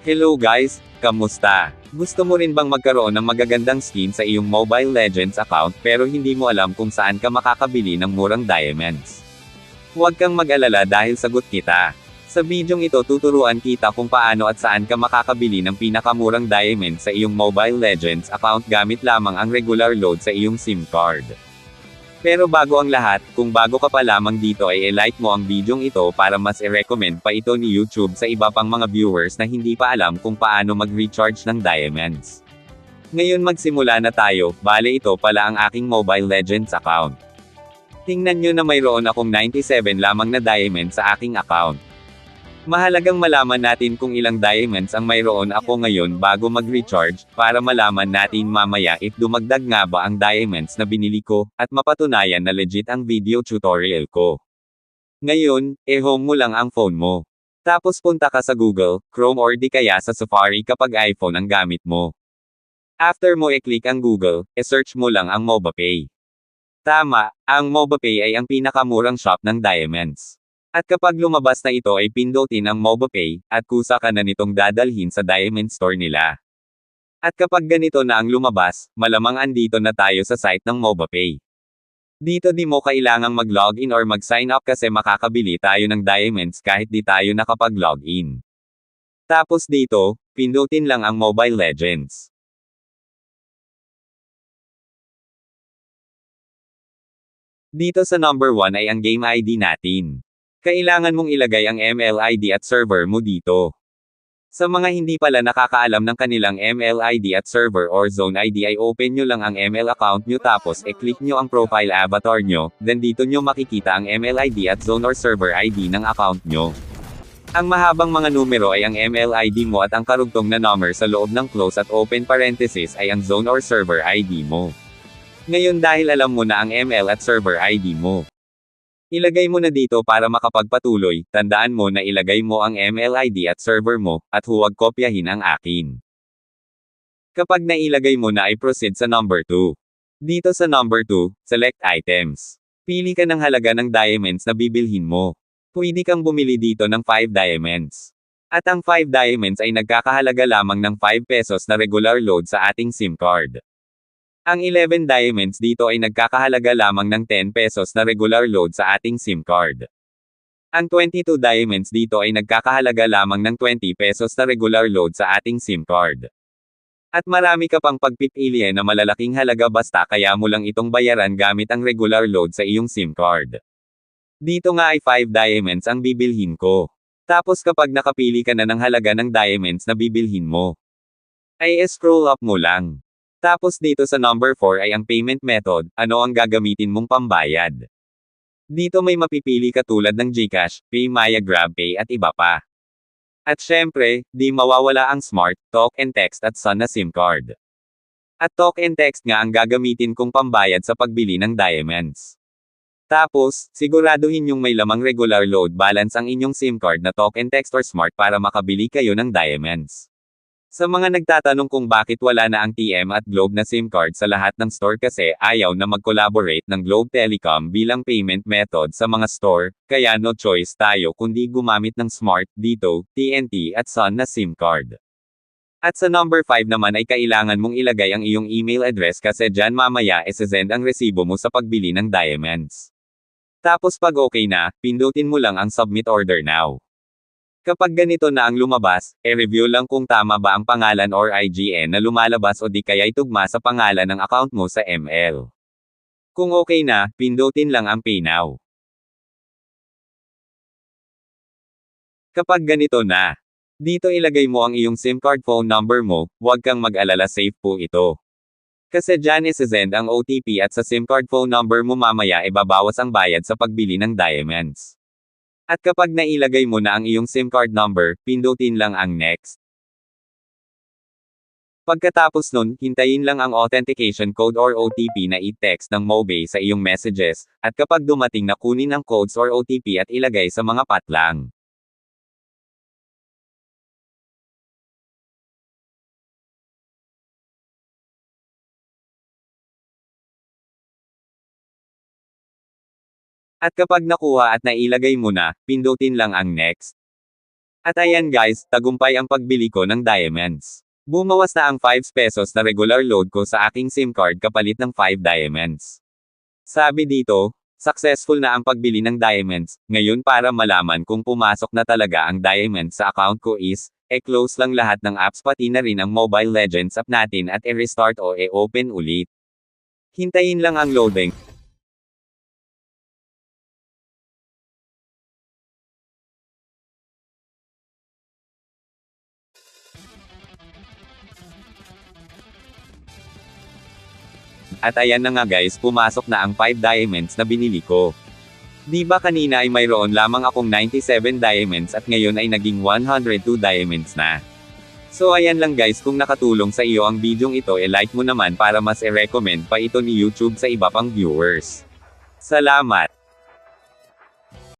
Hello guys, kamusta? Gusto mo rin bang magkaroon ng magagandang skin sa iyong Mobile Legends account pero hindi mo alam kung saan ka makakabili ng murang diamonds? Huwag kang mag-alala dahil sagot kita. Sa bidyong ito tuturuan kita kung paano at saan ka makakabili ng pinakamurang diamond sa iyong Mobile Legends account gamit lamang ang regular load sa iyong SIM card. Pero bago ang lahat, kung bago ka pa lamang dito ay i-like mo ang bidyong ito para mas i-recommend pa ito ni YouTube sa iba pang mga viewers na hindi pa alam kung paano mag-recharge ng diamonds. Ngayon magsimula na tayo, bale ito pala ang aking Mobile Legends account. Tingnan nyo na mayroon akong 97 lamang na diamond sa aking account. Mahalagang malaman natin kung ilang diamonds ang mayroon ako ngayon bago mag-recharge, para malaman natin mamaya if dumagdag nga ba ang diamonds na binili ko, at mapatunayan na legit ang video tutorial ko. Ngayon, home mo lang ang phone mo. Tapos punta ka sa Google, Chrome or di kaya sa Safari kapag iPhone ang gamit mo. After mo i-click ang Google, search mo lang ang MobaPay. Tama, ang MobaPay ay ang pinakamurang shop ng diamonds. At kapag lumabas na ito ay pindutin ang MobaPay, at kusa ka na nitong dadalhin sa Diamond Store nila. At kapag ganito na ang lumabas, malamang andito na tayo sa site ng MobaPay. Dito di mo kailangang mag-login or mag-sign up kasi makakabili tayo ng diamonds kahit di tayo nakapag-login. Tapos dito, pindutin lang ang Mobile Legends. Dito sa number 1 ay ang game ID natin. Kailangan mong ilagay ang ML ID at server mo dito. Sa mga hindi pala nakakaalam ng kanilang ML ID at server or zone ID ay open nyo lang ang ML account nyo tapos click nyo ang profile avatar nyo, then dito nyo makikita ang ML ID at zone or server ID ng account nyo. Ang mahabang mga numero ay ang ML ID mo at ang karugtong na number sa loob ng close at open parenthesis ay ang zone or server ID mo. Ngayon dahil alam mo na ang ML at server ID mo, ilagay mo na dito para makapagpatuloy, tandaan mo na ilagay mo ang ML ID at server mo, at huwag kopyahin ang akin. Kapag nailagay mo na ay proceed sa number 2. Dito sa number 2, select items. Pili ka ng halaga ng diamonds na bibilhin mo. Pwede kang bumili dito ng 5 diamonds. At ang 5 diamonds ay nagkakahalaga lamang ng 5 pesos na regular load sa ating SIM card. Ang 11 diamonds dito ay nagkakahalaga lamang ng 10 pesos na regular load sa ating SIM card. Ang 22 diamonds dito ay nagkakahalaga lamang ng 20 pesos na regular load sa ating SIM card. At marami ka pang pagpipilian na malalaking halaga basta kaya mo lang itong bayaran gamit ang regular load sa iyong SIM card. Dito nga ay 5 diamonds ang bibilhin ko. Tapos kapag nakapili ka na ng halaga ng diamonds na bibilhin mo, ay scroll up mo lang. Tapos dito sa number 4 ay ang payment method, ano ang gagamitin mong pambayad. Dito may mapipili ka tulad ng GCash, PayMaya, GrabPay at iba pa. At syempre, di mawawala ang Smart, Talk and Text at Sun na SIM card. At Talk and Text nga ang gagamitin kong pambayad sa pagbili ng diamonds. Tapos, siguraduhin yung may lamang regular load balance ang inyong SIM card na Talk and Text or Smart para makabili kayo ng diamonds. Sa mga nagtatanong kung bakit wala na ang TM at Globe na SIM card sa lahat ng store kasi ayaw na mag-collaborate ng Globe Telecom bilang payment method sa mga store, kaya no choice tayo kundi gumamit ng Smart, Dito, TNT at Sun na SIM card. At sa number 5 naman ay kailangan mong ilagay ang iyong email address kasi dyan mamaya isesend ang resibo mo sa pagbili ng diamonds. Tapos pag okay na, pindutin mo lang ang Submit Order Now. Kapag ganito na ang lumabas, review lang kung tama ba ang pangalan or IGN na lumalabas o di kaya'y tugma sa pangalan ng account mo sa ML. Kung okay na, pindutin lang ang Pay Now. Kapag ganito na, dito ilagay mo ang iyong SIM card phone number mo, huwag kang mag-alala, safe po ito. Kasi dyan isesend ang OTP at sa SIM card phone number mo mamaya ibabawas ang bayad sa pagbili ng diamonds. At kapag nailagay mo na ang iyong SIM card number, pindutin lang ang Next. Pagkatapos nun, hintayin lang ang authentication code or OTP na i-text ng MoBay sa iyong messages, at kapag dumating na kunin ang codes or OTP at ilagay sa mga patlang. At kapag nakuha at nailagay mo na, pindutin lang ang Next. At ayan guys, tagumpay ang pagbili ko ng diamonds. Bumawas na ang 5 pesos na regular load ko sa aking SIM card kapalit ng 5 diamonds. Sabi dito, successful na ang pagbili ng diamonds. Ngayon para malaman kung pumasok na talaga ang diamonds sa account ko is, close lang lahat ng apps pati na rin ang Mobile Legends app natin at i-restart o i-open ulit. Hintayin lang ang loading. At ayan na nga guys, pumasok na ang 5 diamonds na binili ko. Di ba kanina ay mayroon lamang akong 97 diamonds at ngayon ay naging 102 diamonds na. So ayan lang guys, kung nakatulong sa iyo ang bidyong ito like mo naman para mas i-recommend pa ito ni YouTube sa iba pang viewers. Salamat!